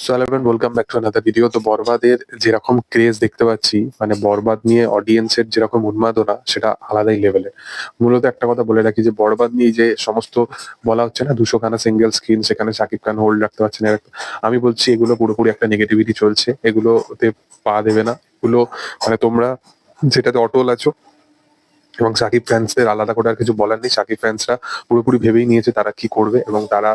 So hello everyone, welcome back to another video. তো বরবাদের যেরকম ক্রেজ দেখতে পাচ্ছি, মানে বরবাদ নিয়ে অডিয়েন্সের যেরকম উন্মাদনা, সেটা আলাদাই লেভেলের। মূলত একটা কথা বলে রাখি যে বরবাদ নিয়ে যে সমস্ত বলা হচ্ছে না, 200খানা সিঙ্গেল স্ক্রিন, সেখানে শাকিব খান হোল্ড রাখতে পারছে না, আমি বলছি এগুলো পুরোপুরি একটা নেগেটিভিটি চলছে। এগুলোতে পা দেবে না। এগুলো মানে তোমরা যেটাতে অটল আছো, এবং সাকিব ফ্যান্সদের আলাদা করে আর কিছু বলার নেই। সাকিব ফ্যান্সরা পুরোপুরি ভেবেই নিয়েছে তারা কি করবে, এবং তারা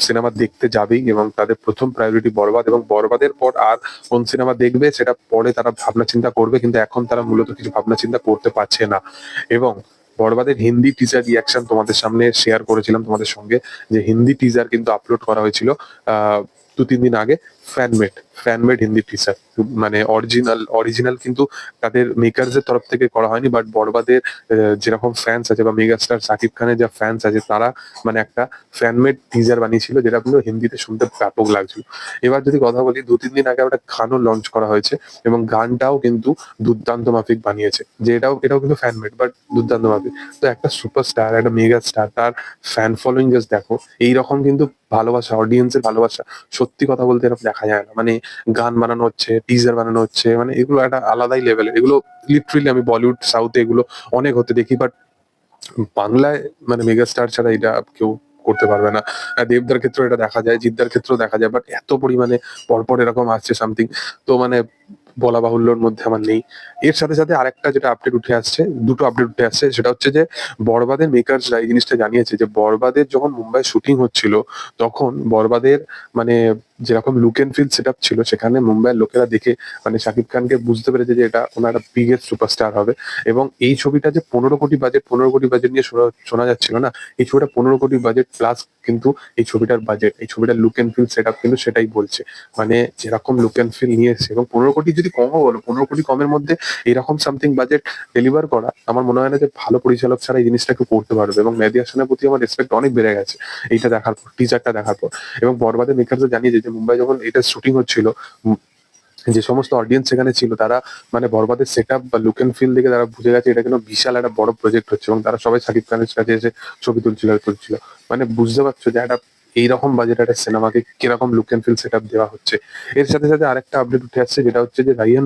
সিনেমা দেখতে যাবেই, এবং তাদের প্রথম প্রায়োরিটি বরবাদ, এবং বরবাদের পর আর কোন সিনেমা দেখবে সেটা পরে তারা ভাবনা চিন্তা করবে, কিন্তু এখন তারা মূলত কিছু ভাবনা চিন্তা করতে পারছে না। এবং বরবাদের হিন্দি টিজার রিয়াকশন তোমাদের সামনে শেয়ার করেছিলাম তোমাদের সঙ্গে, যে হিন্দি টিজার কিন্তু আপলোড করা হয়েছিল 2-3 দিন আগে। ফ্যানমেড হিন্দি টিজার, মানে অরিজিনাল কিন্তু তাদের মেকারসের তরফ থেকে করা হয়নি, বাট বরবাদের যেরকম ফ্যান্স আছে বা মেগাস্টার সাকিব খানের যা ফ্যান্স আছে, তারা মানে একটা ফ্যানমেড টিজার বানিয়েছিল, যেটা কিন্তু হিন্দিতে শুনতে ব্যাপক লাগছিল। এবার যদি কথা বলি, 2-3 দিন আগে একটা গানও লঞ্চ করা হয়েছে, এবং গানটাও কিন্তু দুর্দান্ত মাফিক বানিয়েছে, যে এটাও কিন্তু ফ্যানমেড, বাট দুর্দান্ত মাফিক। তো একটা সুপারস্টার, একটা মেগা স্টার, তার ফ্যান ফলোইং জাস্ট দেখো। এইরকম কিন্তু ভালোবাসা, অডিয়েন্সের ভালোবাসা, সত্যি কথা বলতে এরকম দেখা যায় না। মানে গান বানানো হচ্ছে, টিজার বানানো হচ্ছে, মানে এগুলো একটা আলাদাই লেভেলের। এগুলো লিটারেলি আমি বলিউড, সাউথে এগুলো অনেক হতে দেখি, বাট বাংলায় মানে মেগাস্টার ছাড়া এটা কেউ করতে পারবে না। দেবদার ক্ষেত্রেও এটা দেখা যায়, জিদ্দার ক্ষেত্রেও দেখা যায়, বাট এত পরিমাণে পরপর এরকম আসছে সামথিং, তো মানে বলা বাহুল্যর মধ্যে আমার নেই। এর সাথে সাথে আরেকটা যেটা আপডেট উঠে আসছে, দুটো আপডেট উঠে আসছে, সেটা হচ্ছে যে বরবাদের মেকার্সরা এই জিনিসটা জানিয়েছে যে বরবাদের যখন মুম্বাই শুটিং হচ্ছিল, তখন বরবাদের মানে যেরকম লুক এন্ড ফিল সেট ছিল, সেখানে মুম্বাইয়ের লোকেরা দেখে মানে শাকিব খানকে বুঝতে পেরেছে যে এটা কোনো একটা বিগেস্ট সুপারস্টার হবে। এবং এই ছবিটা যে 15 কোটি বাজেট নিয়ে শোনা যাচ্ছিল না, এই ছবিটা 15 কোটি বাজেট প্লাস। কিন্তু এই ছবিটার বাজেট, এই ছবিটার লুক এন্ড ফিল সেট কিন্তু সেটাই বলছে। মানে যেরকম লুক এন্ড ফিল নিয়ে এসছে, এবং 15 কোটি যদি কমও বলো, 15 কোটি কমের মধ্যে এরকম সামথিং বাজেট ডেলিভার করা, আমার মনে হয় না যে ভালো পরিচালক ছাড়া এই জিনিসটা কেউ করতে পারবে। এবং মেহেদী হাসানের প্রতি আমার রেসপেক্ট অনেক বেড়ে গেছে এইটা দেখার পর, টিজারটা দেখার পর। এবং বরবাদের মেকাররা জানিয়েছে যে মুম্বাই যখন এটা শুটিং হচ্ছিল, যে সমস্ত অডিয়েন্স সেখানে ছিল, তারা মানে বরবাদের সেট আপ বা লুক এন্ড ফিল দেখে তারা বুঝে গেছে এটা কিন্তু বিশাল একটা বড় প্রজেক্ট হচ্ছে, এবং তারা সবাই শাকিব খানের কাছে এসে ছবি তুলছিল। মানে বুঝতে পারছো যে একটা এইরকম বাজেট একটা সিনেমাকে কিরকম look and feel set up দেওয়া হচ্ছে। এর সাথে সাথে আরেকটা আপডেট উঠে আসছে, যেটা হচ্ছে যে রাইয়ান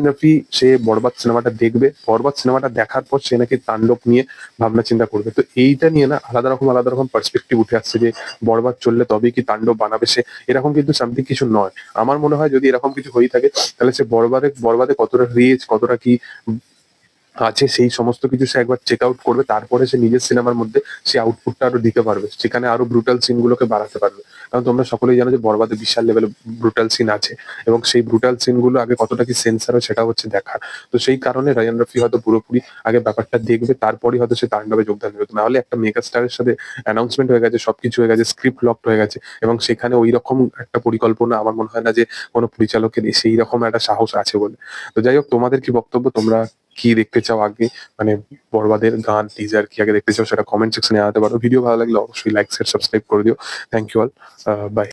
রফি সে বরবাদ সিনেমাটা দেখবে, বরবাদ সিনেমাটা দেখার পর সে নাকি তাণ্ডব নিয়ে ভাবনা চিন্তা করবে। তো এইটা নিয়ে না আলাদা রকম পার্সপেক্টিভ উঠে আসছে, যে বরবাদ চললে তবেই কি তাণ্ডব বানাবে সে, এরকম কিন্তু সামথিং কিছু নয়। আমার মনে হয় যদি এরকম কিছু হয়ে থাকে, তাহলে সে বরবাদে কতটা রিচ, কতটা কি আছে, সেই সমস্ত কিছু সে একবার চেক আউট করবে, তারপরে সে নিজের সিনেমার মধ্যে সে আউটপুটটা আরো দিতে পারবে, সেখানে আরো ব্রুটাল সিন গুলোকে বাড়াতে পারবে। কারণ তোমরা সকলেই জানো যে বরবাদে বিশাল লেভেলের ব্রুটাল সিন আছে, এবং সেই ব্রুটাল সিন গুলো আগে কতটা কি সেন্সার হয় সেটা হচ্ছে দেখার। তো সেই কারণে রায়ান রফি হয়তো পুরোপুরি আগে ব্যাপারটা দেখবে, তারপরেই হয়তো সে তাণ্ডবে যোগদান দেবে। না হলে একটা মেগা স্টারের সাথে অ্যানাউন্সমেন্ট হয়ে গেছে, সবকিছু হয়ে গেছে, স্ক্রিপ্ট লকড হয়ে গেছে, এবং সেখানে ওই রকম একটা পরিকল্পনা আমার মনে হয় না যে কোনো পরিচালকের সেই রকম একটা সাহস আছে বলে। তো যাই হোক, তোমাদের কি বক্তব্য, তোমরা কি দেখতে চাও আগে, মানে বরবাদের গান টিজার কি আগে দেখতে চাও, সেটা কমেন্ট সেকশনে জানাতে পারো। ভিডিও ভালো লাগলে অবশ্যই লাইক শেয়ার সাবস্ক্রাইব করে দিও। Thank you all, by.